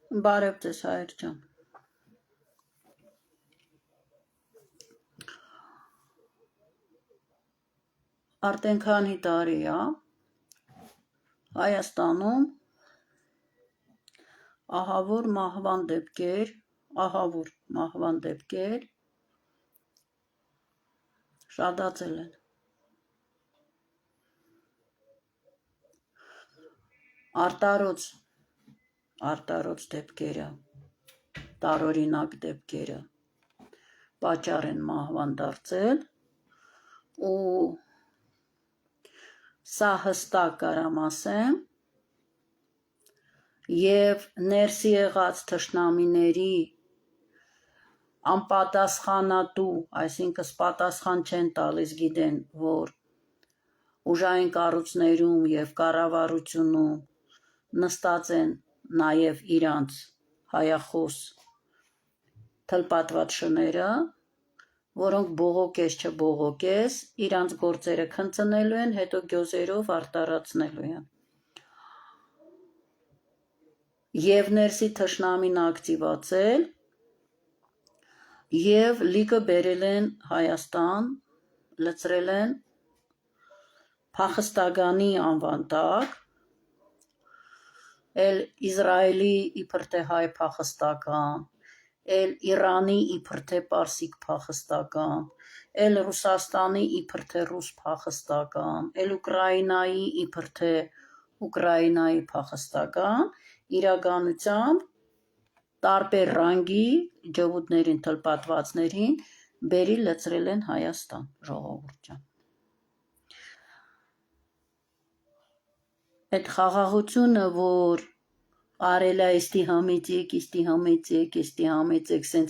Բարև ձեզ հայր ջան։ Արդեն քանի տարի է Հայաստանում ահավոր մահվան դեպքեր շատացել են։ Արտարոց դեպքերը, տարօրինակ դեպքերը պատճառ են մահվան դարձել ու սա հստակ կարամ ասեմ և ներսի եղած թշնամիների անպատասխանատու, այսինքն պատասխան չեն տալիս, գիտեն, որ ուժային կառույցներում և կառավարությունում նստած են նաև իրանց հայախոս թլպատված շները, որոնք բողոքես չբողոքես, իրանց գործերը քննցնելու են, հետո գյոզերով արտարացնելու են։ Եվ ներսի թշնամին ակտիվացել և լիքը բերել են Հայաստան, լցրել են փախստականի անվան տակ, էլ Իսրայելի իբր թե հայ փախստական, էլ Իրանի իբր թե պարսիկ փախստական, էլ Ռուսաստանի իբր թե ռուս փախստական, էլ Ուկրաինայի իբր թե Ուկրաինայի փախստական, իրականությամբ տարբեր ռանգի ջհուդներին, թլպատվածներին բերի լցրել են Հայաստան, ժողովուրդ ջան։ Այդ խաղաղությունը, որ արել է իստի համեցեք, սենց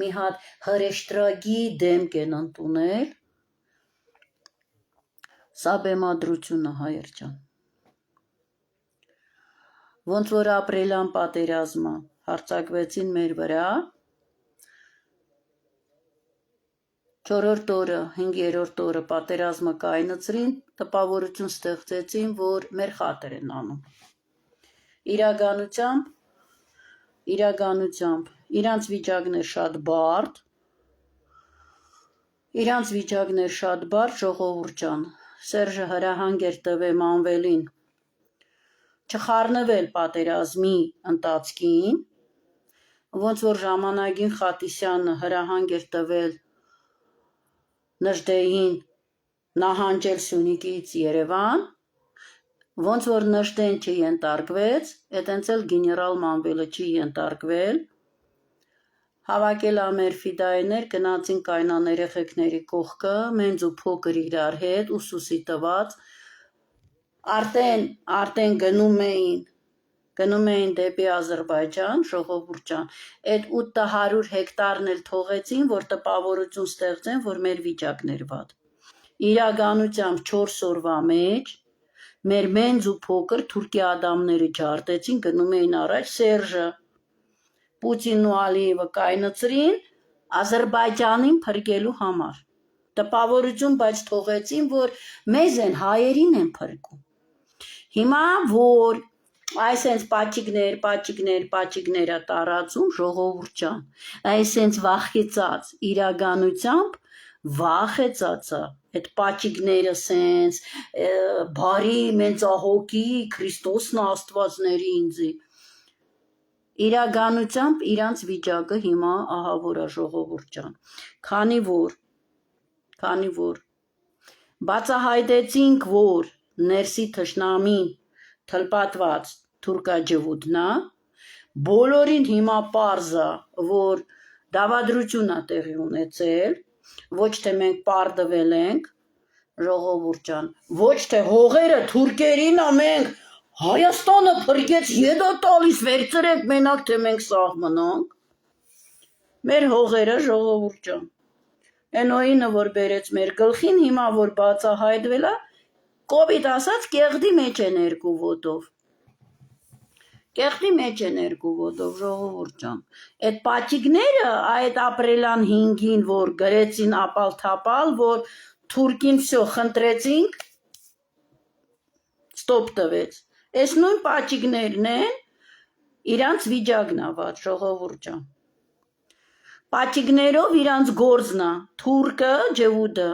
մի հատ հրեշտրագի դեմք են ընդունել, սա բեմադրությունը հայեր ջան։ Ոնց որ ապրիլյան պատերազմը հարձակվեցին մեր վրա, 4-րդ օրը, 5-րդ օրը պատերազմը կայնացրին, տպավորություն ստեղծեցին, որ մեր խաթր են անում։ Իրականությամբ իրանց վիճակն է շատ բարդ, ժողովուրդ ջան, Սերժը հրահանգ էր տվել Մանվելին չխառնվել պատերազմի ընթացքին, ոնց որ ժամանակին Խատիսյանը հրահանգ էր տվել Նժդեհին նահանջել Սյունիքից Երևան, ոնց որ Նժդեն չենտարկվեց, էտենց էլ գեներալ Մանվելը չի ենտարկվել, հավաքել ամեր ֆիդայիներ, գնացին կայնան երեխեքների կողքը, մենձ ու փոքր իրար հետ, ուսուսի տված, արդեն գնում էին դեպի Ադրբեջան, ժողովուրդ ջան, այդ 800 հեկտարն էլ թողեցին, որ տպավորություն ստեղծեն, որ մեր վիճակն էր վատ։ Իրականությամբ 4 օրվա մեջ մեր մենձ ու փոքր թուրքի ադամները ջարդեցին, գնում էին առաջ, Սերժը, Պուտինն ու Ալիևը կայնացրին Ադրբեջանին փրկելու համար։ Տպավորություն, բայց թողեցին, որ մեզ են, հայերին են փրկում։ Հիմա, որ այսենց պաճիկներ տարածում, ժողովուրդ ջան, այսենց վախեցած, իրականությամբ վախեցած է, այդ պաճիկները սենց, բարի մեծահոգի, Քրիստոսն Աստվածների ինձի, իրականությամբ իրանց վիճակը հիմա ահավոր է, ժողովուրդ ջան, քանի որ բացահայտեցինք, որ ներսի թշնամին թլպատված թուրքաջհուդն է, բոլորին հիմա պարզ է, որ դավադրություն է տեղի ունեցել, ոչ թե մենք պարտվել ենք, ժողովուրդ ջան, ոչ թե հողերը թուրքերին է, մենք Հայաստանը փրկեց, եդա տալիս վերցրեք մենակ, թե մենք սահմանանք, մեր հողերը, ժողովուրդ ջան, Էնոյինը, որ բերեց մեր գլխին, հիմա որ բացահայտվել է, կոպիտ ասած կեղտի մեջ են երկու ոտով, ժողովուրդ ջան, այդ պաճիկները, այդ ապրիլյան 5-ին, որ գրեցին ապալ-թապալ, որ թուրքին վсё խնդրեցինք, ստոպ տվեց, այս նույն պաճիկներն են, իրանց վիճակն ա վատ, ժողովուրդ ջան։ Պատիգներով իրանց գործն ա, թուրքը, ջևուդը։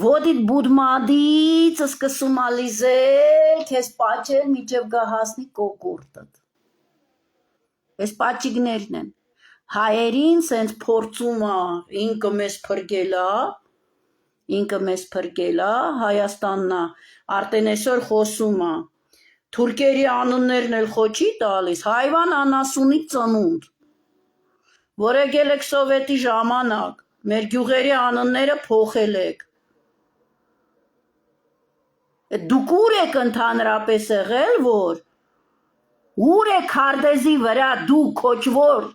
Ոդիդ բուդմադից սկսում ա լիզել, քեզ պաչել, միջև գա հասնի կոկորտդ։ Այս պատիգներն են։ Հայերին սենց փորձում ա, ինքը մեզ փրկել ա, Հայաստանն ա, արդեն այսօր խոսում ա, թուրքերի անուններն էլ խոչի տալիս, հայվան անասունի ծնունդ, որ եկել եք սովետի ժամանակ, մեր գյուղերի անունները փոխել եք։ Դուք ուր եք ընդհանրապես եղել, որ ուր եք քարտեզի վրա դուք քոչվոր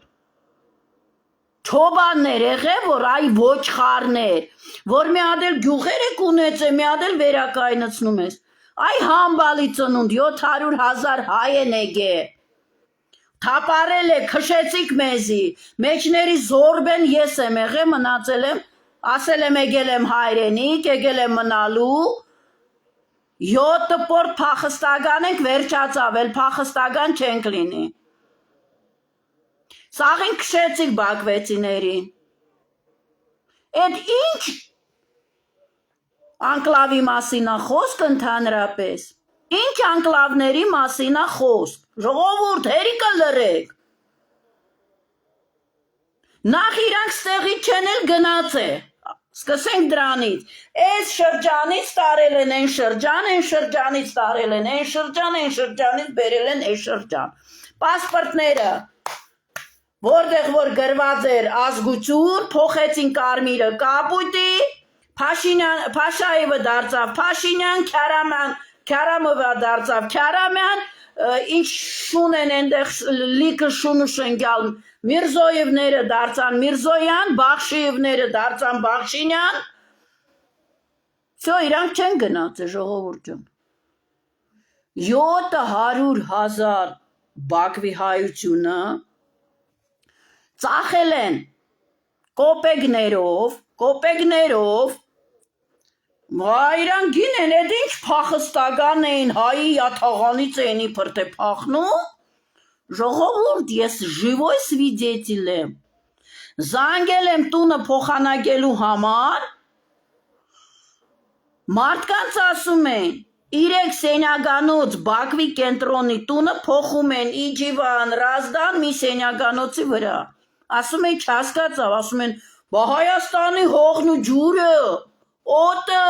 չոբաններ եղել, որ այ ոչխարներ, որ մի հատ էլ գյուղեր եք ունեցել, մի հատ էլ վերակայնացնում ես։ Այ համբալի ծնունդ 700,000 հայ են եկել։ Թափարել եք, քշեցիք մեզի, մեջների զորբեն ես եմ եղել, մնացել եմ, ասել եմ եկել եմ հայրենիք, եկել եմ մնալու, 7 պորտ փախստական ենք վերջացավ, էլ փախստական չենք լինի։ Սաղին քշեցիք բակվեցիներին։ Էդ ինչ անկլավի մասին ա խոսք ընդհանրապես։ Ինչ անկլավների մասին ա խոսք։ Ժողովուրդ, հերիկը լրեք։ Նախ իրանք ստեղից չեն էլ գնացել։ Սկսենք դրանից։ Այս շրջանից տարել են այն շրջան, այն շրջանից տարել են այն շրջան, այն շրջանից բերել են այն շրջան։ Պասպորտները, որտեղ որ գրված էր ազգություն, փոխեցին կարմիրը կապույտի, Փաշաևը դարձավ Փաշինյան, Քյարամովը դարձավ Քյարամյան, ինչ շուն են այնտեղ լիքը շուն ու շնգյալ, Միրզոևները դարձան Միրզոյան, Բախշիևները դարձան Բախշինյան, Всё, իրանք չեն գնացել, ժողովուրդ ջան։ 700,000 Բաքվի հայությունը ծախել են կոպեգներով, իրանք գին են, էդ ինչ փախստական էին, հայի յաթաղանից էին իբր թե փախնում, ժողովուրդ, ես живой свидетель եմ, զանգել եմ տունը փոխանակելու համար, մարդկանց ասում են, 3 սենյականոց Բաքվի կենտրոնի տունը փոխում են Իջիվան, Ռազդան մի սենյականոցի վրա, ասում են չհասկացավ, ասում են, բա Հայաստանի հողն ու ջուրը, օդը,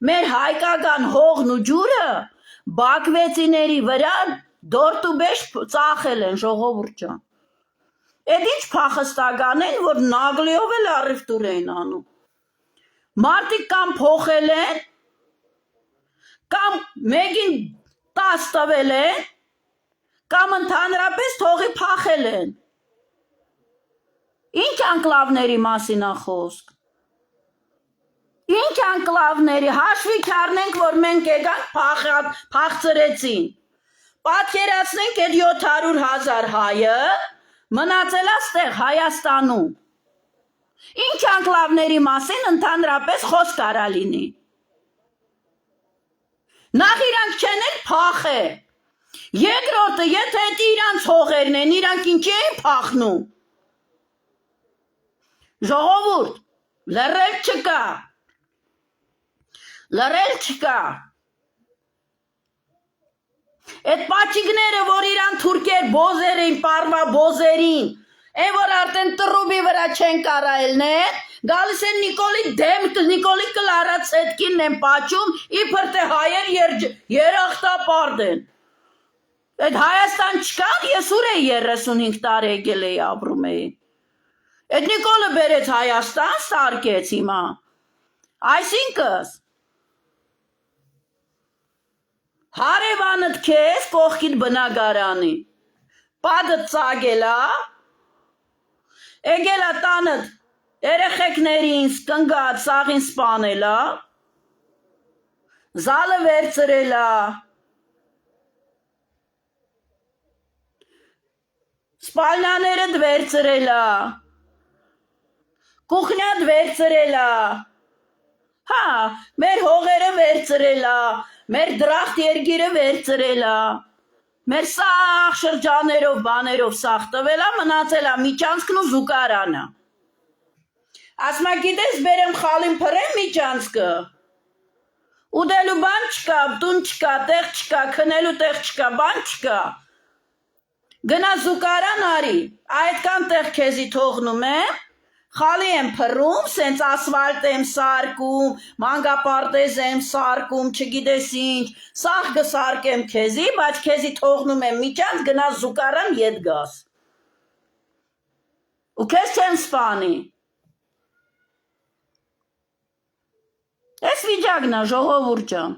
մեր հայկական հողն ու ջուրը բաքվեցիների վրա դորտուբեշ ծախել են, ժողովուրդ ջան։ Էդ ինչ փախստական են, որ նագլիով էլ առևտուր էին անում։ Մարդիկ կամ փոխել են, կամ մեկին 10 տվել են, կամ ընդհանրապես թողի փախել են։ Ինչ անկլավների մասին ա խոսք։ Ինչ անկլավների, հաշվի չառնենք, որ մենք եկանք փախցրեցին։ Պատկերացնենք այդ 700,000 հայը մնացել ա ստեղ Հայաստանում։ Ինչ անկլավների մասին ընդհանրապես խոսք արա լինի։ Նախ իրանք չեն էլ փախել։ Երկրորդը, եթե այդ իրանց հողերն են, իրանք ինչի են փախնում։ Ժողովուրդ, լռել չկա։ Այդ պաչիկները, որ իրան թուրքեր բոզերին, պարվա բոզերին, այն որ արդեն տրուբի վրա չեն կարայելներ, գալիս են Նիկոլի կլարած հետքինն են պաչում, իբր թե հայեր երախտապարդ են։ Այդ Հայաստան չկար, ես ուր էի 35 տարի եկել էի ապրում էի։ Այդ Նիկոլը բերեց Հայաստան, սարկեց հիմա։ Այսինքն հարևանդ քեզ կողքիդ բնակարանի, պատը ծագելա, եկելա տանդ երեխեքներին սկնգած սաղին սպանելա, զալը վերցրելա, սպալնաներդ վերցրելա, կուխնյատ վերցրելա, հա, մեր հողերը վերցրելա, մեր դրախտ երգիրը վերցրելա, Մեր սաղ շրջաներով, բաներով սաղ տվելա, մնացել է միջանցքն ու զուգարանը։ Ասմա գիտես, բերեմ խալին փռեմ միջանցքը։ Ուդելու բան չկա, տուն չկա, տեղ չկա, քնելու տեղ չկա, բան չկա։ Գնա զուգարան արի, այդքան տեղ քեզի թողնում եմ, խալի եմ փռում, սենց ասվալտ եմ սարկում, մանգապարտեզ եմ սարկում, չգիտես ինչ, սաղ գսարկեմ քեզի, բայց քեզի թողնում եմ միջանց, գնա զուգարան ետ գաս։ Ու քեզ չեն սպանի։ Էս վիճակն է, ժողովուրդ ջան։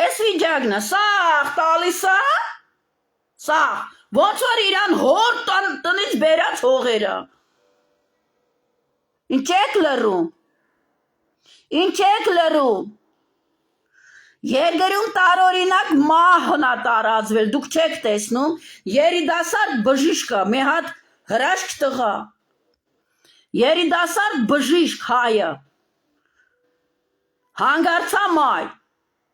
Էս վիճակն է, սաղ տալիս է, սաղ, ոնց որ իրան հոր տնից բերած հողերա։ Ինչ եք լռում։ Ինչ եք լռում։ Երկրում տարօրինակ մահն է տարածվել, դուք չեք տեսնում, երիտասարդ բժիշկ է, մի հատ հրաշք տղա։ Երիտասարդ բժիշկ հայը։ Հանգարցա մայր։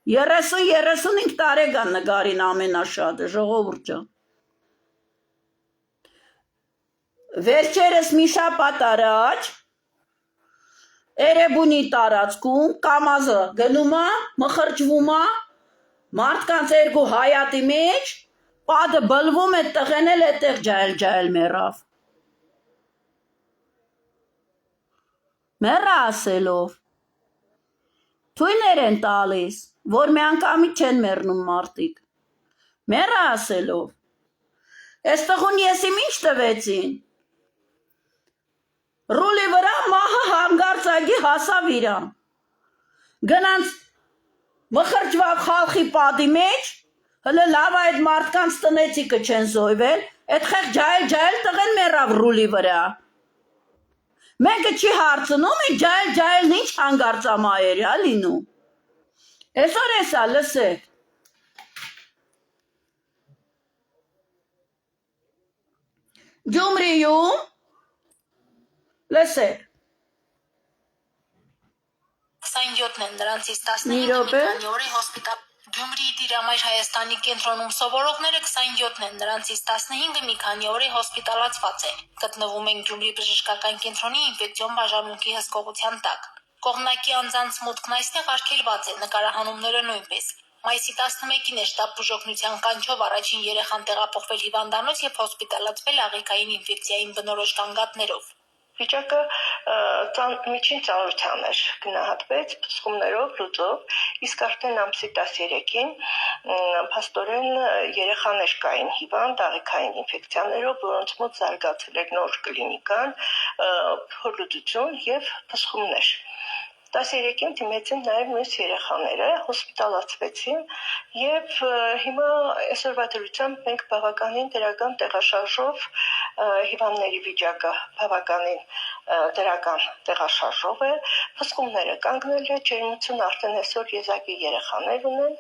30-35 տարեկան նկարին ամենաշատը, ժողովուրդ ջան։ Վերջերս մի շաբաթ առաջ Էրեբունի տարածքում կամազը գնում է, մխրճվում է, մարդկանց երկու հայատի մեջ, պատը բլվում է, տղեն էլ այդտեղ ջայլ մեռավ։ Մեռա ասելով։ Թույներ են տալիս, որ մի անգամից չեն մեռնում մարդիկ։ Մեռա ասելով։ Այս տղուն եսիմ ինչ տվեցին։ Ռուլի վրա մահը հանգարցակի հասավ իրան։ Գնանց մխրճվավ խալխի պատի մեջ, հլը լավ այդ մարդկանց տնեցիկը չեն զոյվել, այդ խեղ ջայլ տղեն մեռավ ռուլի վրա։ Մեկը չի հարցնում, ջայլն ինչ հանգարծամայեր է լինում։ Այսօր էսա լսեք։ Գյումրիում լսեք 27-ն են, նրանցից 15-ը մի քանի օր է հոսպիտալ։ Գյումրիի Տիրամայր Հայաստանի կենտրոնում սովորողները 27-ն են, նրանցից 15-ը մի քանի օր է հոսպիտալացված է։ Գտնվում են Գյումրի բժշկական կենտրոնի ինֆեկցիոն բաժանմունքի հսկողության տակ։ Կողմնակի անձանց մուտքն այստեղ արգելված է, նկարահանումները նույնպես։ Մայիսի 11-ին է շտաբ բուժօգնության կանչով առաջին երեխան տեղափոխվել հիվանդանոց եւ հոսպիտալացվել աղիքային ինֆեկցիային բնորոշ կանգատներով։ Վիճակը միջին ծանրության էր, գնահատվեց փսխումներով, լուծով, իսկ արդեն ամսի 13-ին փաստորեն երեխաներ կային հիվանդ աղիքային ինֆեկցիաներով, որոնց մոտ զարգացել էր նոր կլինիկան, փորլուծություն եւ փսխումներ։ 13-ին դիմեցին նաև մյուս երեխաները, հոսպիտալացվեցին եւ հիմա այսօրվա դրությամբ մենք բավականին դրական տեղաշարժով հիվանդների վիճակը բավականին դրական տեղաշարժով է, փսխումները կանգնել է, ջերմություն արդեն այսօր եզակի երեխաներ ունեն։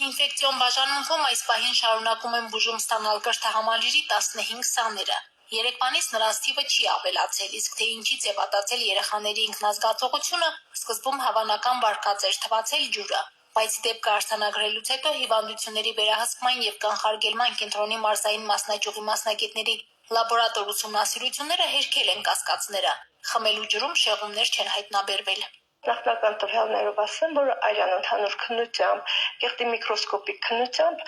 Ինֆեկցիոն բաժանմունքում այս պահին շարունակում են բուժում ստանալ կրթահամալիրի 15 սաները։ Երեկվանից նրանց թիվը չի ավելացել, իսկ թե ինչից է վատացել երեխաների ինքնազգացողությունը, սկզբում հավանական վարկած էր թվացել ջուրը, բայց դեպքը արձանագրելուց հետո հիվանդությունների վերահսկման եւ կանխարգելման կենտրոնի մարզային մասնաճյուղի մասնագետների լաբորատոր ուսումնասիրությունները հերքել են կասկածները։ Խմելու ջրում շեղումներ չեն հայտնաբերվել։ Նախնական տվյալներով ասեմ, որ այլան ընդհանուր քննությամբ, գեղձի միկրոսկոպիկ քննությամբ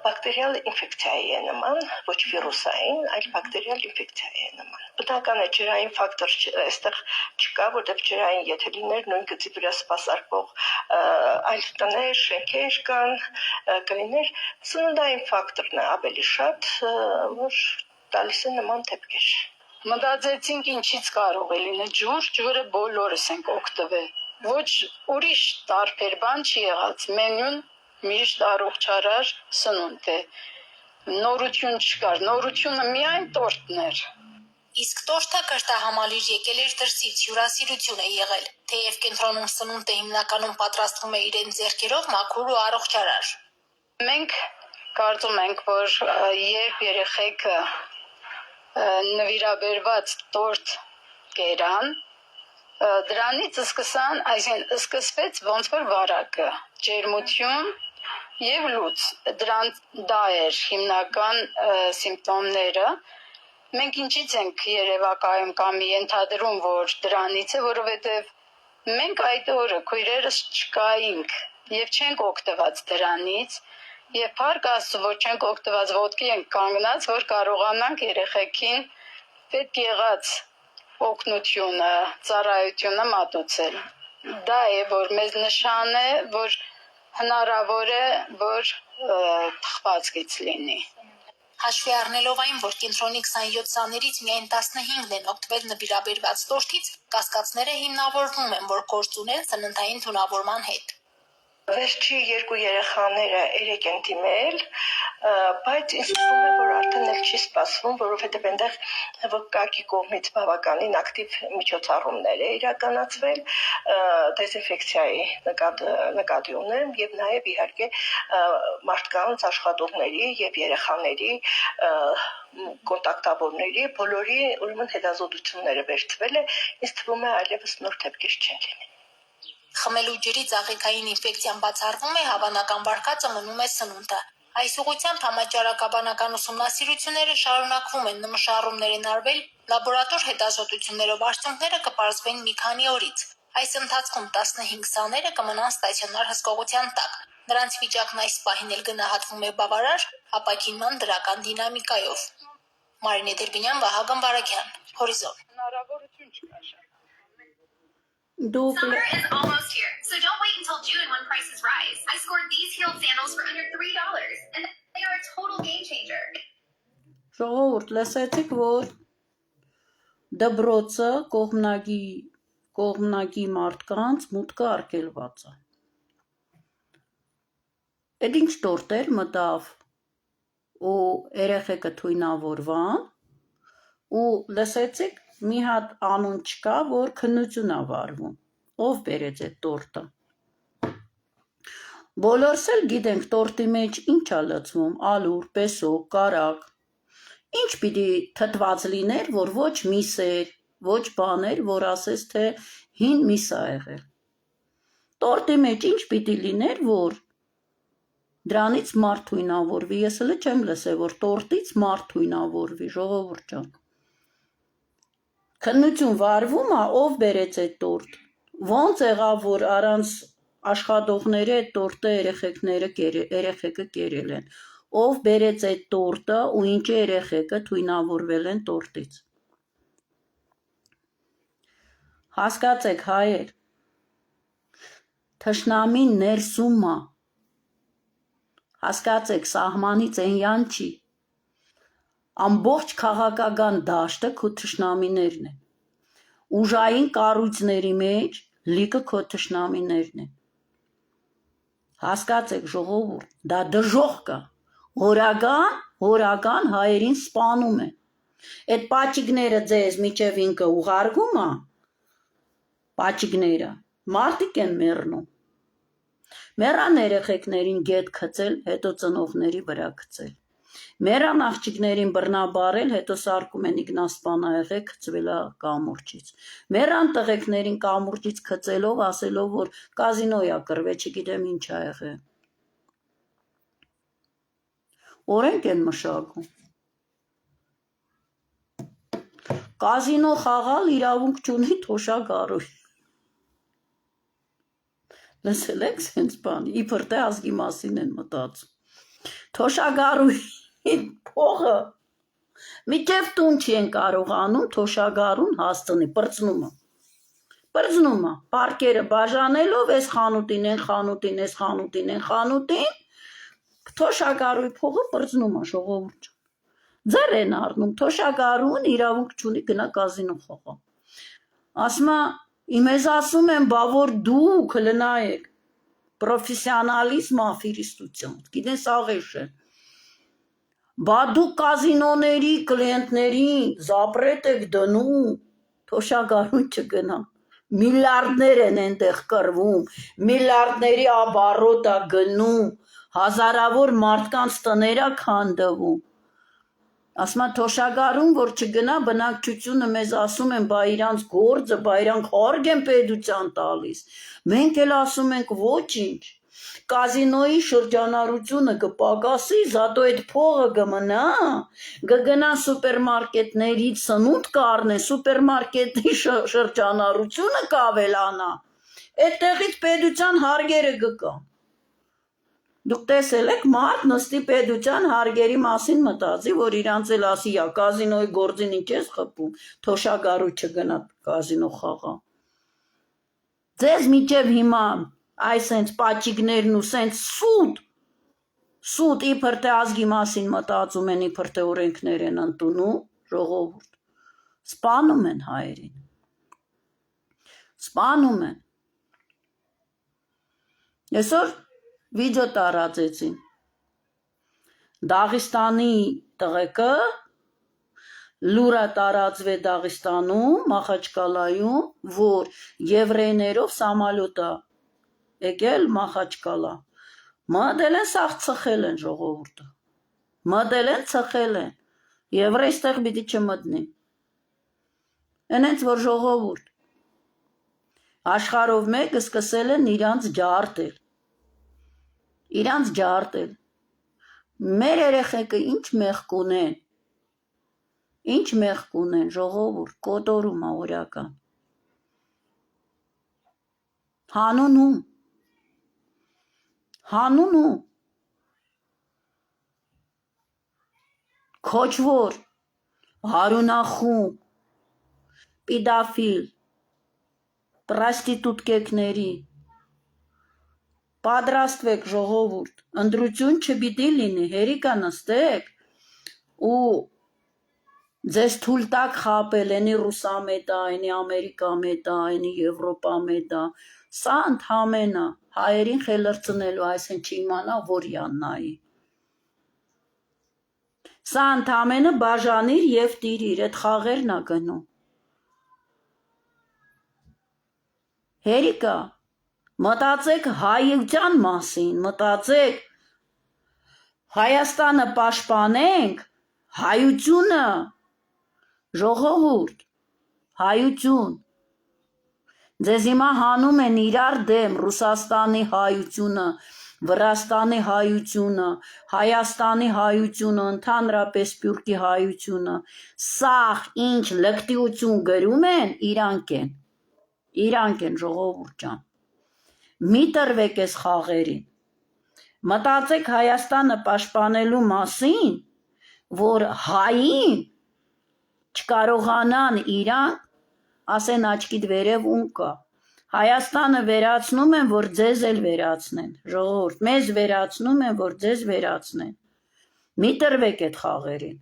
բակտերիալ ինֆեկցիայի է նման, ոչ վիրուսային, այլ բակտերիալ ինֆեկցիայի է նման։ Բնական է ջրային ֆակտոր այստեղ չկա, որտեղ ջրային եթե լիներ նույն գծի վրա սպասարկող այլ տներ, շենքեր կան, կլիներ սննդային ֆակտորն է ավելի շատ, որ տալիս է նման դեպքեր։ Մտածեցինք ինչից կարող է լինել ջուրը բոլորս ենք օգտվել։ Ոչ ուրիշ տարբեր բան չի եղած։ Մենյուն միշտ առողջարար սնունդ է։ Նորություն չկար, նորությունը միայն տորտն էր։ Իսկ տորտը կրթահամալիր եկել էր դրսից, հյուրասիրություն է եղել, թեև կենտրոնում սնունդը հիմնականում պատրաստվում է իրենց ձեռքերով մաքուր ու առողջարար։ Մենք կարծում ենք, որ երբ երեխեքը նվիրաբերված տորտ կերան, դրանից սկսվեց ոնց որ վարակը, ջերմություն, եւ լուծ։ Դա էր հիմնական սիմպտոմները։ Մենք ինչից ենք երևակայում կամ ենթադրում, որ դրանից է, որովհետեւ մենք այդ օրը քույրերս չկայինք եւ չենք օգտված դրանից եւ փառք Աստծո, որ չենք օգտված, ոտքի ենք կանգնած, որ կարողանանք երեխեքին պետք եղած օգնությունը, ծառայությունը մատուցել։ Դա է, որ մեզ նշան է, որ հնարավոր է, որ թխվածքից լինի։ Հաշվի առնելով այն, որ կենտրոնի 27 սաներից միայն 15-ն են օգտվել նվիրաբերված տորթից, կասկածները հիմնավորվում են, որ գործ ունեն սննդային թունավորման հետ։ Վերջի 2 երեխաները 3 են դիմել, բայց ինձ թվում է, որ արդեն էլ չի սպասվում, որովհետև այնտեղ վկայակի կողմից բավականին ակտիվ միջոցառումներ է իրականացվել, դեզինֆեկցիայի նկատի ունեմ եւ նաեւ իհարկե մարդկանց աշխատողների եւ երեխաների կոնտակտավորների բոլորի ուրեմն հետազոտությունները վերցվել է, ինձ թվում է այլևս նոր դեպքեր չեն լինի։ Խմելու ջրի ծաղիկային ինֆեկցիան բացառվում է, հավանական վարկածը մնում է սնունդը։ Այս ուղղությամբ համաճարակաբանական ուսումնասիրությունները շարունակվում են, նմուշառումներ են արվել, լաբորատոր հետազոտություններով արդյունքները կպարզվեն մի քանի օրից։ Այս ընթացքում 15 սաները կմնան ստացիոնար հսկողության տակ։ Նրանց վիճակն այս պահին էլ գնահատվում է բավարար, ապակինման դրական դինամիկայով։ Մարինե Դերբինյան, Վահագն Վարագյան, Հորիզոն։ Հնարավորություն չկա շատ։ Summer is almost here, so don't wait until June when prices rise. I scored these heeled sandals for under $3, and they are a total game changer. Ժողովուրդ, լսեցիք, որ դբրոցը կողմնակի մարդկանց մուտքը արգելված է։ Էդ ինչ տորտեր մտավ ու երեխեքը թույնավորվան ու լսեցիք մի հատ անուն չկա, որ քննություն ա վարվում, ով բերեց այդ տորտը։ Բոլորս էլ գիտենք տորտի մեջ ինչ ա լցվում, ալուր, պեսոկ, կարակ, ինչ պիտի թթված լիներ, որ ոչ միսեր, ոչ բաներ, որ ասես թե հին միս ա եղել։ Տորտի մեջ ինչ պիտի լիներ, որ դրանից մարդ թույնավորվի, ես էլ չեմ լսել, որ տորտից մարդ թույնավորվի, ժողովուրդ ջան։ Քննություն վարվում է, ով բերեց այդ տորտ, ոնց եղավ, որ առանց աշխատողների այդ տորտը երեխեքը կերել են, ով բերեց այդ տորտը ու ինչի երեխեքը թույնավորվել են տորտից։ Հասկացեք հայեր, թշնամին ներսում է, հասկացեք սահմանից էնյան չի, ամբողջ քաղաքական դաշտը քո թշնամիներն են, ուժային կառույցների մեջ լիքը քո թշնամիներն են, հասկացեք ժողովուրդ, դա դժոխք կա, հորական հայերին սպանում են, այդ պաճիկները ձեզ միջև ինքը ուղարկում է, պաճիկները, մարդիկ են մեռնում, մեռան երեխեքներին գետ գցել, հետո ծնողների վրա գցել, մեռան աղջիկներին բռնաբարել, հետո սարկում են ինքնասպանահեղե գցվել է կամուրջից, մեռան տղեկներին կամուրջից գցելով, ասելով, որ կազինոյա կրվել, չգիտեմ ինչ ա եղել, օրենք են մշակում, կազինո խաղալ իրավունք չունի թոշակառուհի։ Լսել եք սենց բան, իբր թե ազգի մասին են մտածում։ Թոշակառուհի փողը միջև տուն չեն կարողանում թոշակառուն հասցնի, պրծնում է, պարկերը բաժանելով այս խանութին, են խանութին, այս խանութին, են խանութին, թոշակառուի փողը պրծնում է ժողովուրդ։ Ձեռ են առնում, թոշակառուն իրավունք չունի գնա կազինո խաղա։ Ասում է, Իմեզ ասում են, բա որ դուք լնայեք պրոֆեսիոնալիզմ աֆիրիստություն, գիտեն սաղեշ է, բա դուք կազինոների կլիենտներին զապրետ եք դնում, թոշակառուն չգնա, միլիարդներ են ենտեղ կրվում, միլիարդների աբարոտ ա գնում, հազարավոր մարդկանց տներ ա քանդվում, ասում է թոշակառուն, որ չգնա բնակչությունը մեզ ասում են, բա իրանց գործը, բա իրանք հարգ են պետության տալիս, մենք էլ ասում ենք ոչինչ, կազինոյի շրջանառությունը կպակասի, զատո այդ փողը կմնա, կգնա սուպերմարկետներից սնունդ կառնեն, սուպերմարկետի շրջանառությունը կավելանա, այդտեղից պետության հարգերը կկա։ Դուք տեսել եք մարդ նստի պետության հարգերի մասին մտածի, որ իրանց էլ ասի, ա կազինոյի գործին ինչ ես խփում, թոշակառու չգնա կազինո խաղա։ Ձեզ միջև հիմա այս հենց պաճիկներն ու սենց սուտ իբր թե ազգի մասին մտածում են, իբր թե օրենքներ են ընդունում, ժողովուրդ, սպանում են հայերին, սպանում են։ Այսօր վիդեո տարածեցին, Դաղիստանի տղեկը լուրա տարածվե Դաղիստանում, Մախաչկալայում, որ եվրեյներով սամալոտ է եկել Մախաչկալա, մտել են սաղ ծխել են ժողովուրդը, մտել են ծխել են, եվրեյ ստեղ պիտի չմտնի, այնենց որ ժողովուրդ, աշխարհով մեկը սկսել են իրանց ջարդել, մեր երեխեքը ինչ մեղք ունեն, ժողովուրդ, կոտորում է օրական, հանուն քոչվոր, հարունախում, պիդաֆիլ, պրաստիտուտկեքների, պատրաստվեք ժողովուրդ, ընտրություն չպիտի լինի, հերիկա նստեք ու ձեզ թույլ տակ խապել, այնի ռուսամետա, այնի ամերիկամետա, այնի եվրոպամետա, սա ընդհանրապես հայերին խելրծնելու, այսինքն չիմանա, որ յաննայի։ Սա ընդհանրապես բաժանիր և տիրիր, այդ խաղերն է գնում։ Հերիկա, մտածեք հայության մասին, մտածեք Հայաստանը պաշտպանենք, հայությունը, ժողովուրդ, հայություն, ձեզ հիմա հանում են իրար դեմ Ռուսաստանի հայությունը, Վրաստանի հայությունը, Հայաստանի հայությունը, ընդհանրապես Սփյուռքի հայությունը, սաղ ինչ լկտիություն գրում են, իրանք են ժողովուրդ ջան, մի տրվեք այս խաղերին, մտածեք Հայաստանը պաշտպանելու մասին, որ հային չկարողանան իրանք, ասեն աչքիդ վերև ում կա, Հայաստանը վերացնում են, որ ձեզ էլ վերացնեն, ժողովուրդ, մեզ վերացնում են, որ ձեզ վերացնեն, մի տրվեք այդ խաղերին,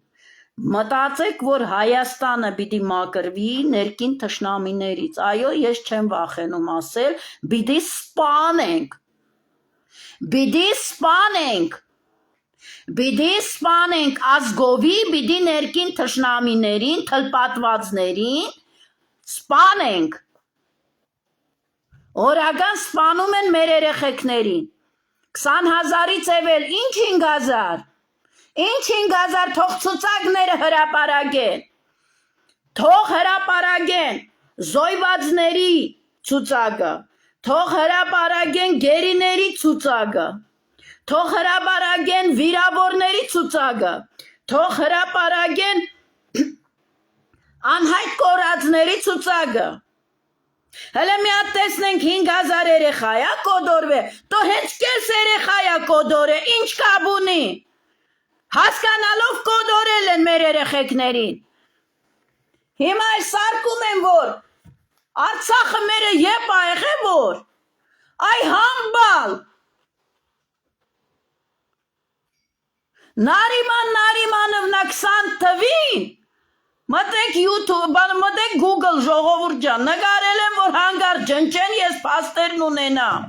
մտածեք, որ Հայաստանը պիտի մաքրվի ներքին թշնամիներից, այո, ես չեմ վախենում ասել, պիտի սպանենք ազգովի, պիտի ներքին թշնամիներին, թլպատվածներին, սպանենք, օրական սպանում են մեր երեխեքներին, 20,000-ից էվել, ինչ 5,000, ինչ 5,000 թող ցուցակները հրապարակեն, զոյվածների ցուցակը, թող հրապարակեն գերիների ցուցակը, թող հրապարակեն վիրավորների ցուցակը, թող հրապարակեն անհայտ կորածների ցուցակը, հələ մի հատ տեսնենք 5,000 երեխա է կոդորվե, տո հենց կես երեխա է կոդորե, ինչ կապ ունի, հասկանալով կոդորել են մեր երեխեքներին, հիմա էլ սարկում են, որ Արցախը մերը եպ է եղե որ, այ համբալ, Նարիմանովնա 20 թվին, մտեք YouTube, մտեք Google ժողովուրդ ջան, նկարել են, որ հանգարտ ջնջեն, ես փաստերն ունենամ,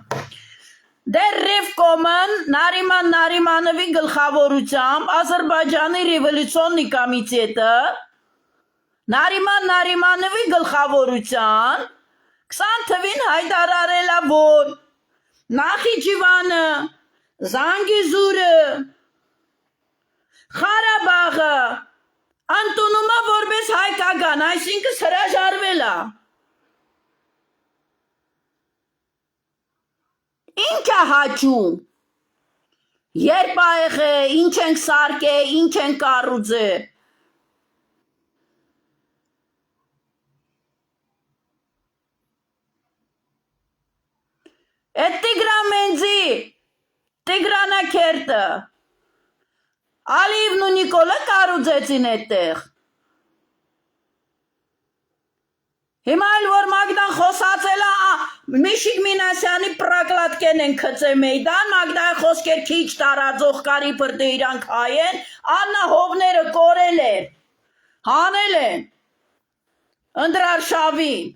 դեր Ռևկոմն Նարիման Նարիմանովի գլխավորությամբ Ադրբեջանի ռևոլյուցիոննի կոմիտետը Նարիման Նարիմանովի գլխավորության 20 թվին հայտարարել է, որ Նախիջևանը, Զանգեզուրը, Ղարաբաղը ընդունում է որպես հայկական, այսինքն հրաժարվել է։ Ինչ է հաճում։ Երբ ա եղե, ինչ ենք սարքե, ինչ ենք կառուցե։ Այդ Տիգրամենձի, Տիգրանակերտը, Ալիևն ու Նիկոլը կառուցեցին այդտեղ։ Հիմա էլ որ Մագդան խոսացել է, Միշիկ Մինասյանի պրակլատկեն են քծե մեյդան, Մագդայի խոսքեր քիչ տարածող կարի պրդե իրանք հայեն, Աննա հողները կորել են, հանել են, ընդրարշավին,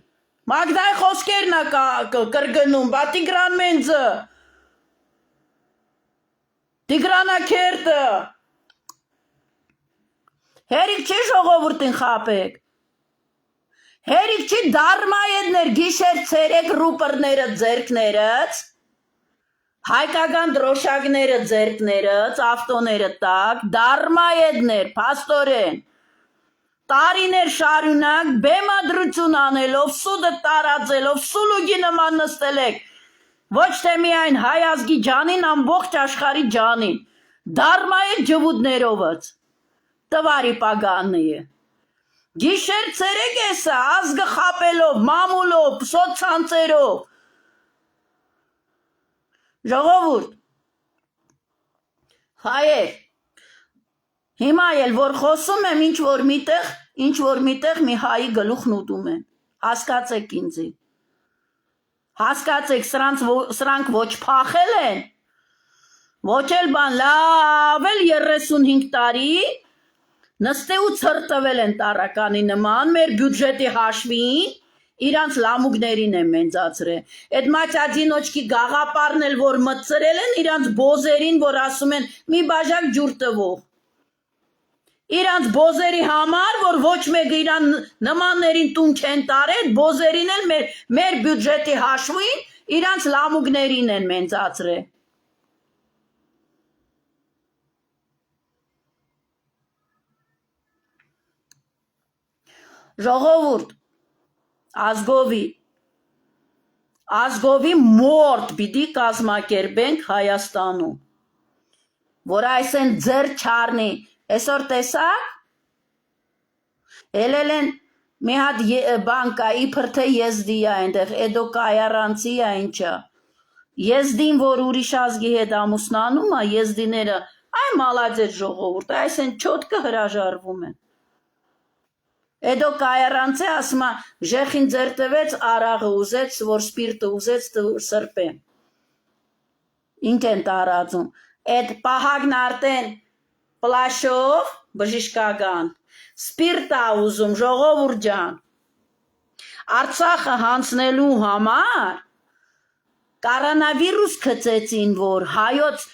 Մագդայի խոսքերն է կրգնում, բա Տիգրամենձը, Տիգրանակերտը, հերիք չի ժողովուրդին խապեք, հերիք չի դարմայետներ գիշեր ցերեկ ռուպրները ձերքներըց, հայկական դրոշակները ձերքներըց, ավտոները տակ, դարմայետներ, պաստորեն, տարիներ շարունակ, բեմադրություն անելով, սուդը տարածելով, սուլուգի նման նստել եք, ոչ թե միայն հայ ազգի ջանին, ամբողջ աշխարհի ջանին, դարմայետ ջվուդներովըց, տվարի պագանի է, գիշեր ցերեկ էսա, ազգը խապելով, մամուլով, սոցցանցերով, ժողովուրդ, հայեր, հիմա էլ որ խոսում եմ, ինչ որ միտեղ մի հայի գլուխն ուտում են, հասկացեք ինձի, հասկացեք, սրանք ոչ փախել են, ոչ էլ բան, լավ էլ 35 տարի, նստե ու ցրտվել են տարականի նման, մեր բյուջետի հաշվին, իրանց լամուկներին են մենձացրել, այդ մաչադինոչքի գաղապարն էլ, որ մտցրել են, իրանց բոզերին, որ ասում են, մի բաժակ ջուր տվող, իրանց բոզերի համար, որ ոչ մեկը իրան նմաններին տուն չեն տարել, բոզերին էլ մեր բյուջետի հաշվին, իրանց լամուկներին են մենձացրել, ժողովուրդ, ազգովի մորդ պիտի կազմակերպենք Հայաստանում, որ այս են ձեր չարնի, այսօր տեսակ, էլ են մի հատ բանկա, իբր թե եզդի է այնտեղ, էդո կայարանցի է ինչա, եզդին, որ ուրիշ ազգի հետ ամուսնանում է, եզդիները, այ մալաձետ ժողովուրդ, այս են չոտկը հրաժարվում են, Էդո կայարանցե ասմա ժեխին ձեր տվեց արաղը ուզեց, որ սպիրտը ուզեց սրպեն, ինք են տարածում, էդ պահագն արտեն պլաշով բժիշկական, սպիրտա ուզում ժողովուրդ ջան, Արցախը հանցնելու համար կորոնավիրուս գծեցին, որ հայոց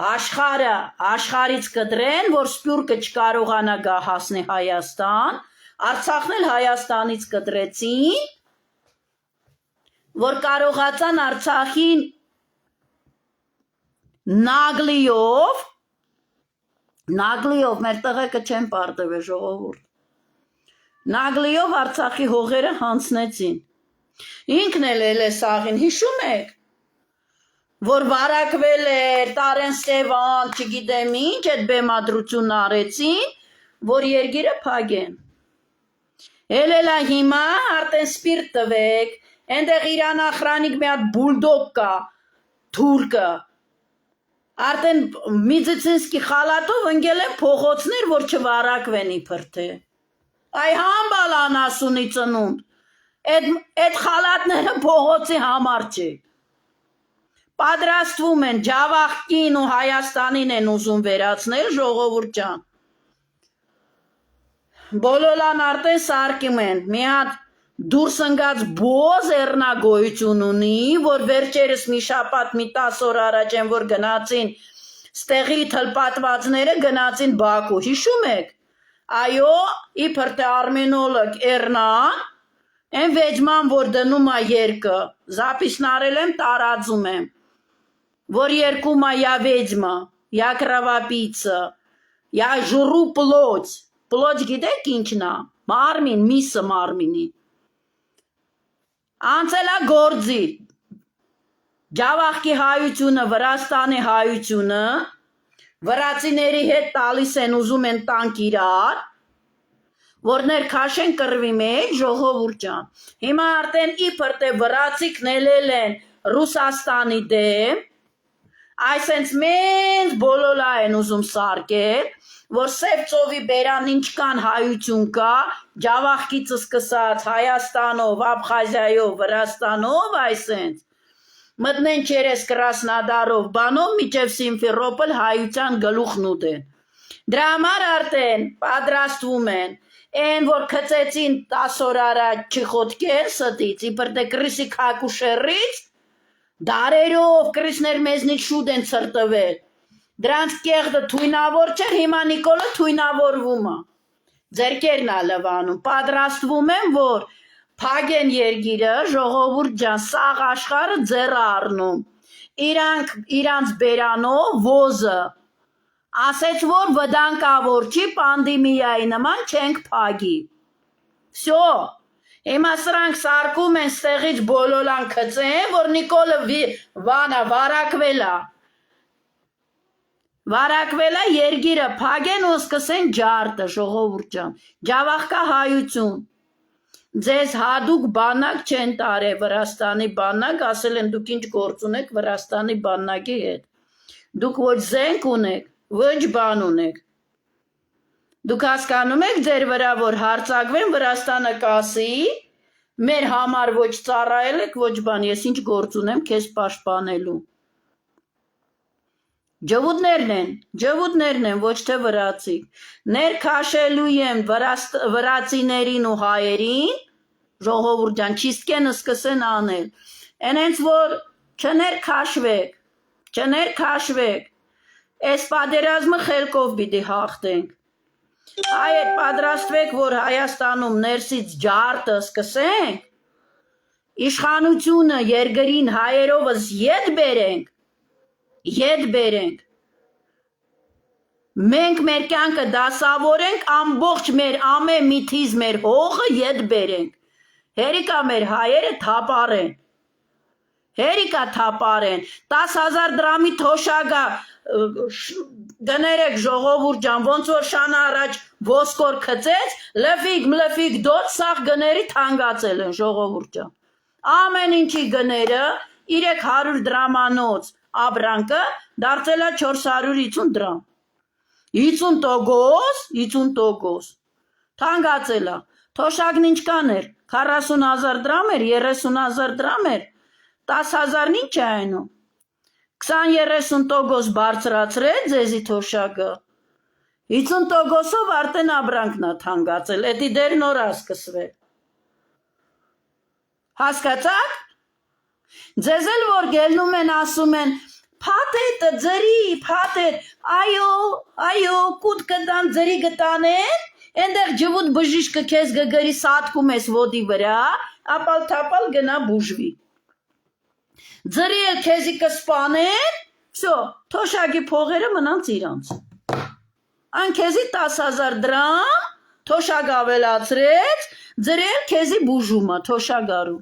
աշխարից կտրեն, որ սպյուրքը չկարողանա գա հասնի Հայաստան, Արցախն էլ Հայաստանից կտրեցին, որ կարողացան Արցախին նագլիով, մեր տղեկը չեն պարտվել ժողովուրդ, նագլիով Արցախի հողերը հանցնեցին, ինքն էլ է սաղին, հիշում եք, որ վարակվել էր Տարեն Ստևան, չգիտեմ ինչ, այդ բեմադրությունն արեցին, որ երգիրը փագեն, Էլելա հիմա արտեն սպիրտ տվեք, այնտեղ Իրան ախրանիկ մի հատ բուլդոգ կա, թուրկը, արտեն միձիցինսկի խալատով ընգել են փողոցներ, որ չվարակվեն իբր թե, այ համբալ անասունի ծնունդ, այդ խալատները փողոցի համար չի, պատրաստվում են, Ջավախկին ու Հայաստանին են ուզում վերացնել, ժողովուրդ ջան, Բոլոլան արտեն սարկում են, մի հատ դուրս ընգած բոզ էրնագոյություն ունի, որ վերջերս մի շապատ մի 10 օր առաջ են, որ գնացին, ստեղի թլպատվածները գնացին Բաքու, հիշում եք, այո, իբր թե արմենոլոգ էրնան, են վեջման, որ դնում է երկը, զապիսն արել եմ, տարածում եմ, որ երկում է յա վեջմա, յա կրավապիցը, յա ժուրու պլոց, Պլոչ գիտեք ինչնա, մարմին, միսը մարմինի, անցելա գործի, Ջավախքի հայությունը, Վրաստանի հայությունը, վրացիների հետ տալիս են ուզում են տանք իրար, որ ներքաշեն կռվի մեջ, ժողովուրդ ջան։ Հիմա արդեն իբր թե վրացիքն ելել են Ռուսաստանի դեմ, այսենց մեծ բոլոլա են ուզում սարքել, որ Սև ծովի բերան ինչքան հայություն կա, Ջավախքից սկսած Հայաստանով, Աբխազիայով, Վրաստանով, այսենց մտնեն չերես Կրասնոդարով, բանով միջև Սիմֆերոպոլ հայության գլուխն ուտեն։ Դրա համար արդեն պատրաստվում են, են որ քծեցին 10 օր առաջ չխոտքեր ստից, իբր թե կրիսի քակուշերից, դարերով կրիսներ մեզնից շուտ են ցրտվել։ Դրանց կեղտը թույնավոր չէր, հիմա Նիկոլը թույնավորվում է։ Ձերքերն ա լվանում, պատրաստվում են, որ փագեն երգիրը, ժողովուրդ ջան, սաղ աշխարհը ձեռը առնում։ Իրանց բերանով ոզը ասեց, որ վտանգավոր չի, պանդեմիայի նման չենք փագի։ Всё։ Հիմա սրանք սարկում են ստեղից բոլոլան քծեն, որ Նիկոլը վանա վարակվելա երգիրը փագեն ու սկսեն ջարտը, ժողովուրդ ջան։ Ջավախքա հայություն։ Ձեզ հադուկ բանակ չեն տարե Վրաստանի բանակ, ասել են դուք ինչ գործ ունեք Վրաստանի բանակի հետ։ Դուք ոչ զենք ունեք, ոչ բան ունեք։ Դուք հասկանում եք ձեր վրա, որ հարձակվեն Վրաստանը կասի, մեր համար ոչ ծառայել եք, ոչ բան, ես ինչ գործ ունեմ քեզ պաշտպանելու։ Ջվուդներն են, ոչ թե վրացիք։ Ներքաշելու են վրացիներին ու հայերին, ժողովուրդ ջան, չիստկեն սկսեն անել։ Այնենց որ չներքաշվեք, այս պատերազմը խելքով պիտի հաղթենք։ Այդ պատրաստվեք, որ Հայաստանում ներսից ջարտը սկսենք, իշխանությունը երկրին հայերովս ետ բերենք, մենք մեր կյանքը դասավորենք, ամբողջ մեր ամեն միթիզ մեր հողը ետ բերենք, հերիկա մեր հայերը թապարեն, 10,000 դրամի թոշակա գներեք ժողովուրդ ջան, ոնց որ շանը առաջ ոսկոր քծեց, լվիկ դոտ սաղ գների թանգացել են ժողովուրդ ջան, ամեն ինչի գները 300 դրամանոց աբրանքը դարձել է 450 դրամ, 50% թանգացել է, թոշակն ինչքան էր, 40,000 դրամ էր, 30,000 դրամ էր, 10,000-ն ինչ է այնում, 20-30% բարձրացրեց ձեզի թոշակը, 50%-ով արդեն աբրանքն է թանգացել, էդի դեր նոր է սկսվել, հասկացաք, ձեզ էլ որ գելնում են ասում են, փաթեթը ձրի, այո, կուտ կտան ձրի գտանեն, ենդեղ ջվուտ բժիշկը կեզ գգրի սատկում ես ոտի վրա, ապալ-թապալ գնա բուժվի, ձրի էլ կեզի կսպանեն, всё, թոշակի փողերը մնանց իրանց, այն կեզի 10,000 դրամ, թոշակ ավելացրեց, ձրի էլ կեզի բուժումը, թոշակարու,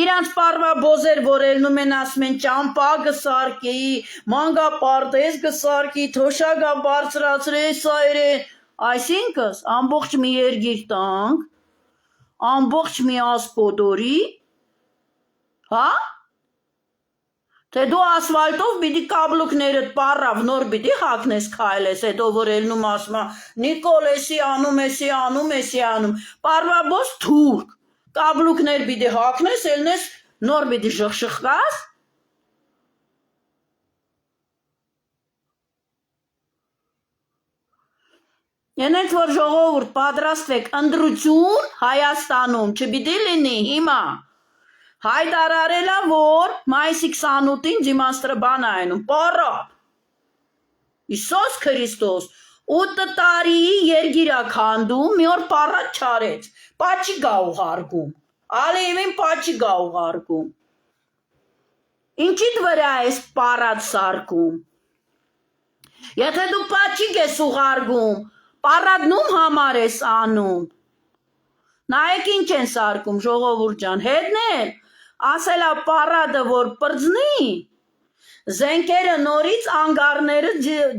իրանց պարվա բոզեր, որ ելնում են ասում են ճամպա գսարկի, մանգապարտեզ գսարկի, թոշակա բարձրացրի, սայրեն, այսինքս ամբողջ մի երգիր տանք, ամբողջ մի ասպոդորի, հա, թե դու ասվալտով բիդի կաբլուկներըտ պարավ նոր բիդի հակնես կայլես, հետո որ ելնում ասմա, Նիկոլ էսի անում, պարվա բոզ թուրք, կաբլուկներ բիդի հակնես, ելնես նոր բիդի ժխշխկաս, Ենենց որ ժողովուրդ պատրաստվեք ընդրություն Հայաստանում չպիտի լինի հիմա, հայտարարելա որ մայիսի 28-ին դիմաստրբան այնում, պարապ, Իսոս Քրիստոս, 8 տարի երգիրա քանդում, մի օր պարատ չարեց, պաչի գա ուղարկում, Ալիևին պաչի գա ուղարկում, ինչիդ վրա ես պարատ սարկում, եթե դու պաչիկ ես ուղարկում, պարադնում համար ես անում, նայեք ինչ են սարկում ժողովուրդ ջան, հետն էլ, ասելա պարադը, որ պրձնի, զենքերը նորից անգարները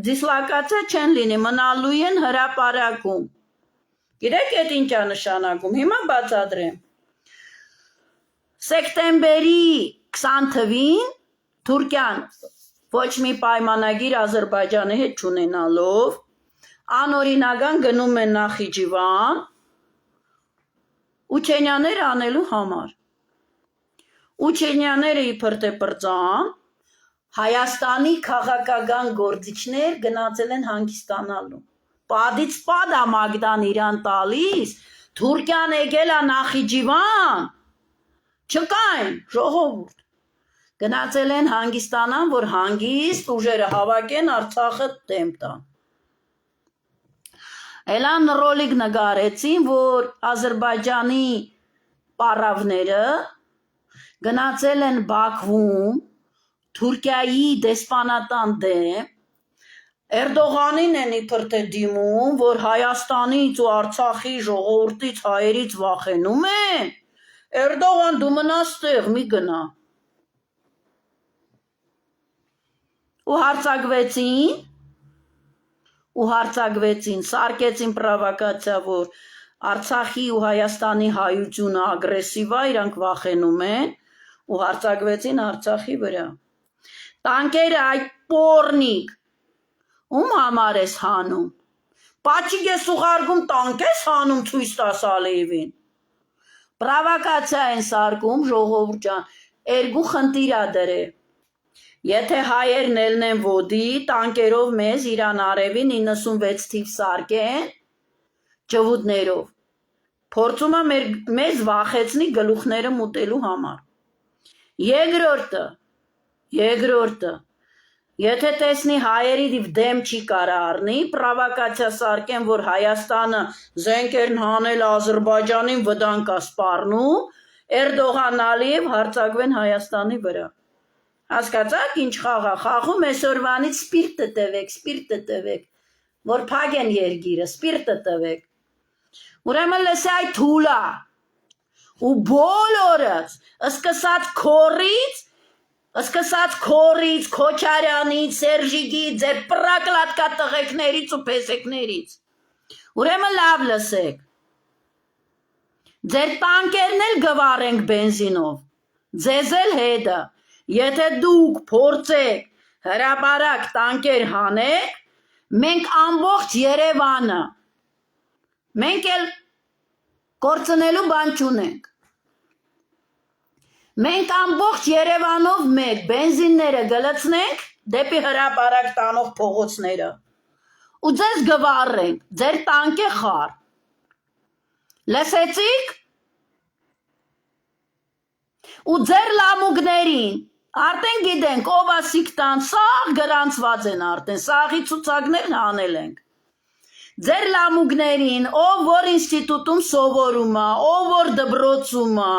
դիսլոկացիա չեն լինի, մնալու են հրապարակում։ Գիտեք այդ ինչ է նշանակում, հիմա բացատրեմ։ Սեպտեմբերի 20 թվին Թուրքիան ոչ մի պայմանագիր Ադրբեջանի հետ չունենալով անօրինական գնում են Նախիջևան ուչենյաներ անելու համար։ Ուչենյաները իբր թե պրծան, Հայաստանի քաղաքական գործիչներ գնացել են հանգստանալու։ Պադից պադ է Մագդան իրան տալիս, Թուրքիան եկել է Նախիջևան, չկային ժողովուրդ։ Գնացել են հանգստանան, որ հանգիստ ուժերը հավաքեն Արցախը դեմ տան։ Էլան ռոլիկ նկարեցին, որ Ադրբեջանի պարավները գնացել են Բաքվում Թուրքիայի դեսպանատան դեմ, Էրդողանին են իբր թե դիմում, որ Հայաստանից ու Արցախի ժողովրդից հայերից վախենում են, Էրդողան դու մնաս տեղ, մի գնա։ Ու հարցակվեցին, սարկեցին պրովոկացիա, որ Արցախի ու Հայաստանի հայությունը ագրեսիվ է, իրանք վախենում են, ու հարցակվեցին Արցախի վրա։ Տանկերը այդ պորնիկ, ում համար ես հանում, պաչիկ ես ուղարկում, տանկ ես հանում ցույց տաս Ալիևին։ Պրովոկացիա են սարկում, ժողովուրդ ջան, երկու խնդիր ա դրել։ Եթե հայերն ելնեն ոդի, տանկերով մեզ Իրան արևի 96 թիվ սարկեն, ջվուդներով, փորձում է մեզ վախեցնի գլուխները մուտելու համար։ Երկրորդը, եթե տեսնի հայերի դեմ չի կարա առնի, պրովոկացիա սարկեն, որ Հայաստանը զենքերն հանել Ադրբեջանին վտանգ է սպառնում, Էրդողան Ալիև հարցակվեն Հայաստանի վրա։ Հասկացաք ինչ խաղա, խաղում այսօրվանից սպիրտը տվեք, որ փագեն երգիրը, սպիրտը տվեք։ Ուրեմն լսի այդ թուլա, ու բոլորըց, սկսած քորից, Քոչարյանից, Սերժիկից, ձեր պրակլատկա տղեկներից ու փեսեկներից։ Ուրեմն լավ լսեք, ձեր տանկերն էլ գվարենք բենզինով, ձեզ էլ հետը, եթե դուք փորձեք հրապարակ տանկեր հանեք, մենք ամբողջ Երևանը, մենք էլ կորցնելու բան չունենք։ Մենք ամբողջ Երևանով մեկ բենզինները գլցնենք դեպի հրապարակ տանող փողոցները ու ձեզ գվառենք, ձեր տանկե խար։ Լսեցիք։ Ու ձեր լամուկներին, արդեն գիտենք, ով է սիկտան, սաղ գրանցված են արդեն, սաղի ցուցակներն անել ենք։ Ձեր լամուկներին, ով որ ինստիտուտում սովորում է, ով որ դպրոցում է,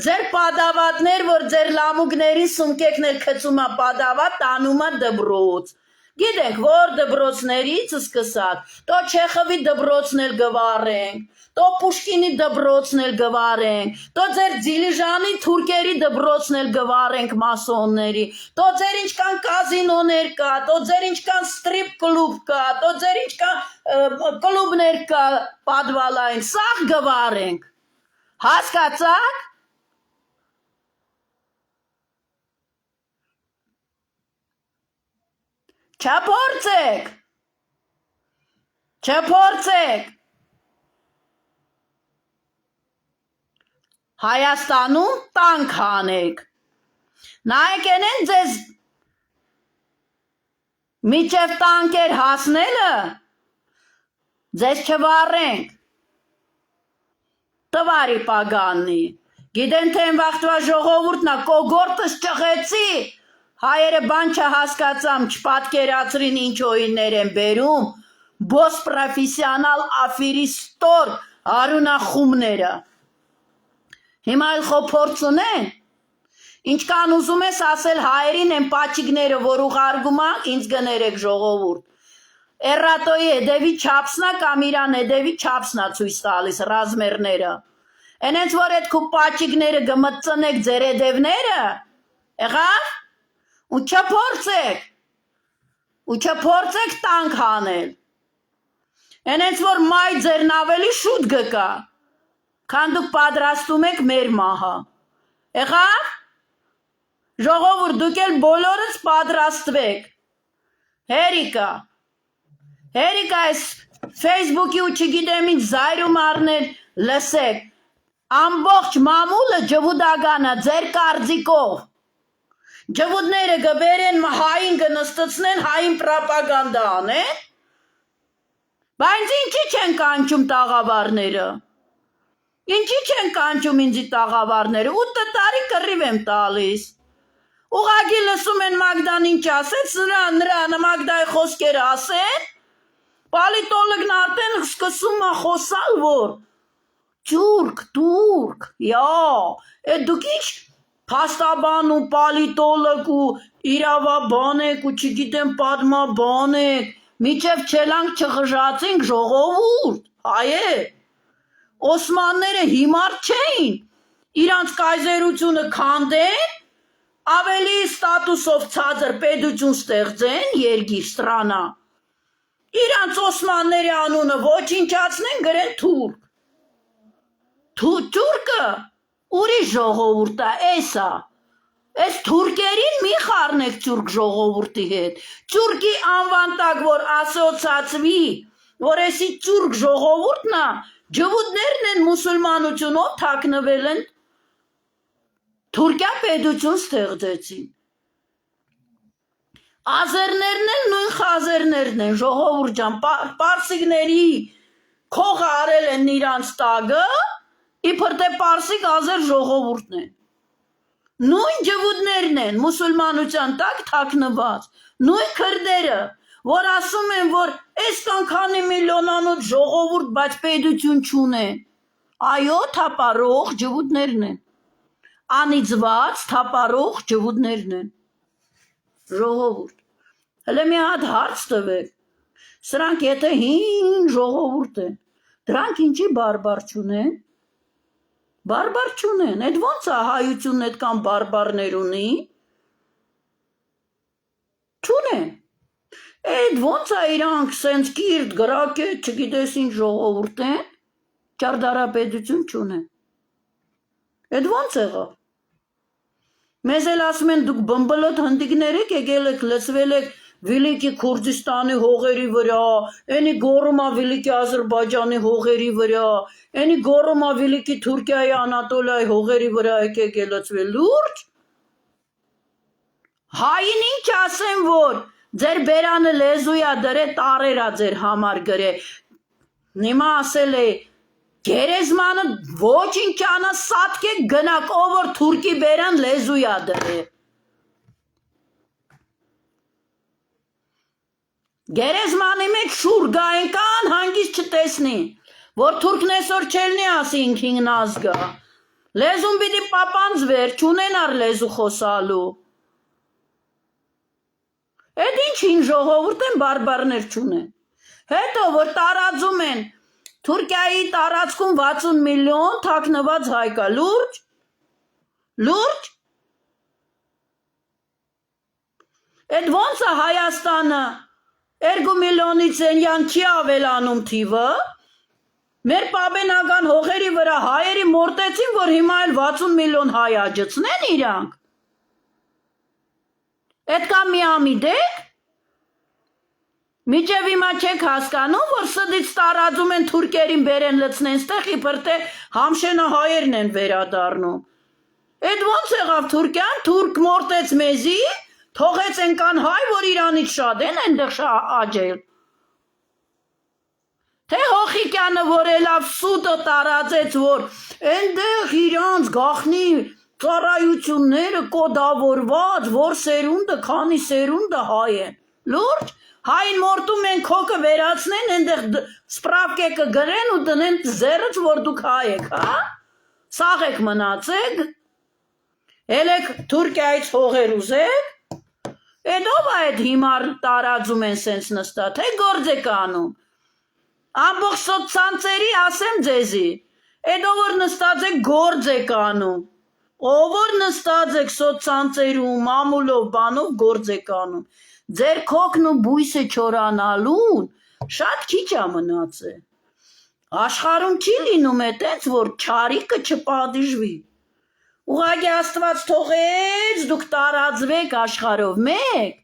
ձեր պատավատներ, որ ձեր լամուկներին սումկեքն էլ քծում է պատավատ, տանում է դպրոց։ Գիտենք, որ դպրոցներից սկսած, տո Չեխովի դպրոցն էլ գվառենք, տո Պուշկինի դպրոցն էլ գվառենք, տո ձեր Դիլիժանի թուրքերի դպրոցն էլ գվառենք մասոնների, տո ձեր ինչքան կազինոներ կա, տո ձեր ինչքան ստրիպ կլուբ կա, տո ձեր ինչքան կլուբներ կա պատվալային, սաղ գվառենք։ Հասկացաք։ Չփորձեք։ Հայաստանում տանկ հանեք։ Նայեք են ձեզ միջև տանկեր հասնելը, ձեզ չվառենք։ Տվարի պագաննի։ Գիտեն թե են վաղտվա ժողովուրդնա կոգորտս ճղեցի, հայերը բան չհասկացամ, չպատկերացրին ինչ օիններ են բերում, բոս պրոֆեսիոնալ աֆիրիստոր արունախումները։ Հիմա էլ փորձ ունեն, ինչքան ուզում ես ասել հայերին են պաչիկները, որ ուղարկում է, ինձ գներեք ժողովուրդ։ Էրատոյի հետևի չափսնա կամ իրան հետևի չափսնա ցույց տալիս ռազմերները։ Ենենց որ այդ քու պաչիկները գմծնեք ձեր էդևները, եղավ, ու չփորձեք տանք հանել, ենենց որ մայ ձերն ավելի շուտ գկա, քան դուք պատրաստում եք մեր մահը, եղավ, ժողովուրդ դուք էլ բոլորս պատրաստվեք, հերիկա այս Facebook-ի ու չգիտեմ ինչ զայրում առներ լսեք, ամբողջ մամուլը ջվուդագանա ձեր կարծիքով, ջվուդները գբերեն հային կնստացնեն, հային պրապագանդա անեն, բայց ինչի չեն կանչում տաղավարները, ինչի չեն կանչում ինձի տաղավարները, 8 տարի կռիվ եմ տալիս, ուղղակի լսում են Մագդան ինչ ասեց, նրան Մագդայի խոսքերը ասեն, պալիտոլոգն արդեն սկսում է խոսալ, որ Թուրք, այդ դուք ինչ փաստաբան ու պալիտոլոգ ու իրավաբան եք ու չգիտեմ պատմաբան եք, միջև չելանք չխժացինք ժողովուրդ, հայեր, Օսմանները հիմար չէին, իրանց կայզերությունը քանդեն, ավելի ստատուսով ցածր պետություն ստեղծեն, երկիր ստրանա, իրանց Օսմանների անունը ոչնչացնեն գրեն թուրք, Թուրքը ուրիշ ժողովուրդ է, այս թուրքերին մի խառնեք թուրք ժողովուրդի հետ, թուրքի անվան տակ որ ասոցացվի, որ էսի թուրք ժողովուրդն է, ջվուդներն են մուսուլմանությունով թաքնվել են, Թուրքիա պետություն ստեղծեցին, ազերներն են նույն խազերներն են, ժողովուրդ ջան, պարսիկների քողը արել են իրանց տագը, իբր թե պարսիկ ազեր ժողովուրդն են, նույն ջվուդներն են մուսուլմանության տակ թաքնված, նույն քրդերը, որ ասում են, որ այսքան քանի միլիոնանոց ժողովուրդ, բայց պետություն չունեն, այո, թափառող ջվուդներն են, անիծված թափառող ջվուդներն են, ժողովուրդ, հələ մի հատ հարց տվեք, սրանք եթե հին ժողովուրդ են, դրանք ինչի բարբար չունեն, այդ ոնց է հայությունն այդքան բարբարներ ունի, չունեն, այդ ոնց է իրանք սենց կիրդ, գրակետ, չգիտես ինչ ժողովուրդ են, ճարտարապետություն չունեն, այդ ոնց եղավ, մեզ էլ ասում են դուք բմբլոտ հնդիկներ եք եկել եք լծվել եք Վիլիկի Քուրդիստանի հողերի վրա, ենի գոռում է Վիլիկի Ադրբեջանի հողերի վրա, ենի գոռում է Վիլիկի Թուրքիայի Անատոլիայի հողերի վրա եկեք լծվել, լուրջ, հային ինչ ասեմ, որ ձեր բերանը լեզու է դրե տարերա ձեր համար գրե, նիմա ասել է, գերեզմանը ոչինչ անա սատկեք գնակ, ով որ թուրքի բերան լեզու է դրե, գերեզմանի մեջ շուր գային կան հանգիստ չտեսնի, որ թուրքն այսօր չելնի ասի ինքին ազգա, լեզուն պիտի պապանձվեր, չունենար լեզու խոսալու, այդ ինչ հին ժողովուրդ են բարբարներ չունեն, հետո որ տարածում են, Թուրքիայի տարածքում 60 միլիոն թաքնված հայկա, լուրջ, այդ ոնց է Հայաստանը, 2 միլիոնից ենյան չի ավելանում թիվը, մեր պաբենական հողերի վրա հայերի մորտեցին, որ հիմա էլ 60 միլիոն հայ աջծնեն իրանք, այդքան միամիտ եք, միջև հիմա չեք հասկանում, որ սդից տարածում են թուրքերին բերեն լցնեն ստեղ, իբր թե համշենը հայերն են վերադառնում, այդ ոնց եղավ Թուրքիան, թուրք մորտեց մեզի, թողեց ենքան հայ, որ իրանից շատ են ենդեղ աջել, թե Հոխիկյանը, որ έλավ սուտը տարածեց, որ ենդեղ իրանց գախնի ծառայությունները կոդավորված, որ սերունդը, քանի սերունդը հայ են, լուրջ, հային մորտում են քոկը վերացնեն, ենդեղ սպրավկեկը գրեն ու տնեն զերըց, որ դուք հայ եք, սաղ եք մնացեք, էլ եք Թուրքիայից հողեր ուզեք, Էդ ով է այդ հիմար տարածում են սենց նստա, թե գործ եք անում, ամբողջ սոցցանցերի ասեմ ձեզի, Հետո որ նստած եք գործ եք անում, ով որ նստած եք սոցցանցերում, մամուլով, բանով գործ եք անում, ձեր քոքն ու բույսը չորանալուն շատ քիչ է մնացել, աշխարհում չի լինում է տենց, որ չարիքը չպատիժվի, ուղղակի Աստված թողեց դուք տարածվեք աշխարհով մեկ,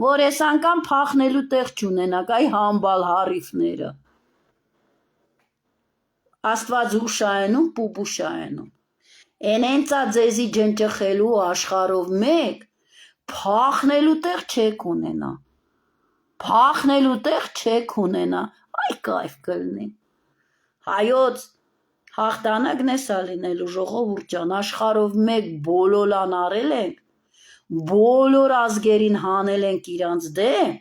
որ այս անգամ փախնելու տեղ չունենաք, այ համբալ հարիֆները, Աստված ուշայնում, պուպուշայնում, են հենցա ձեզի ջնջխելու աշխարհով մեկ, փախնելու տեղ չեք ունենա, փախնելու տեղ չեք ունենա, այ կայֆ կլինի, հայոց հաղթանակն էսա լինելու ժողովուրդ ջան, աշխարհով մեկ բոլոլան արել ենք, բոլոր ազգերին հանել ենք իրանց դեմ,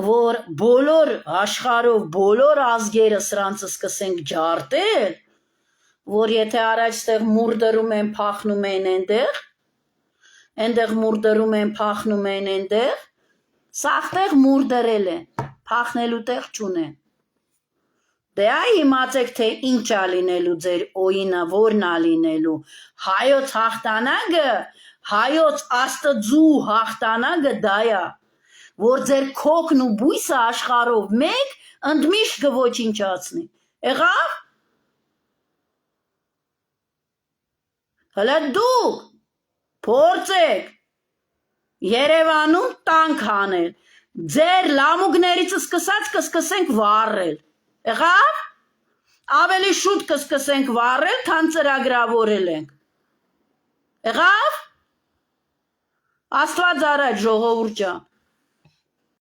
որ բոլոր աշխարհով բոլոր ազգերը սրանցը սկսենք ջարդել, որ եթե առաջստեղ մուրդրում են փախնում են այնտեղ մուրդրում են փախնում են այնտեղ, սաղտեղ մուրդրել են, փախնելու տեղ չունեն, դե այ իմացեք թե ինչ ա լինելու ձեր օինը, որն ա լինելու, հայոց հաղթանակը, հայոց Աստծու հաղթանակը դա ա, որ ձեր քոքն ու բույսը աշխարհով մեկ ընդմիշտ կոչնչացնի, եղավ, հələ դուք փորձեք Երևանում տանկ հանել, ձեր լամուկներից սկսած կսկսենք վառել, եղավ, ավելի շուտ կսկսենք վառել, քան ծրագրավորել ենք, եղավ, Աստված առաջ ժողովուրդ ջան,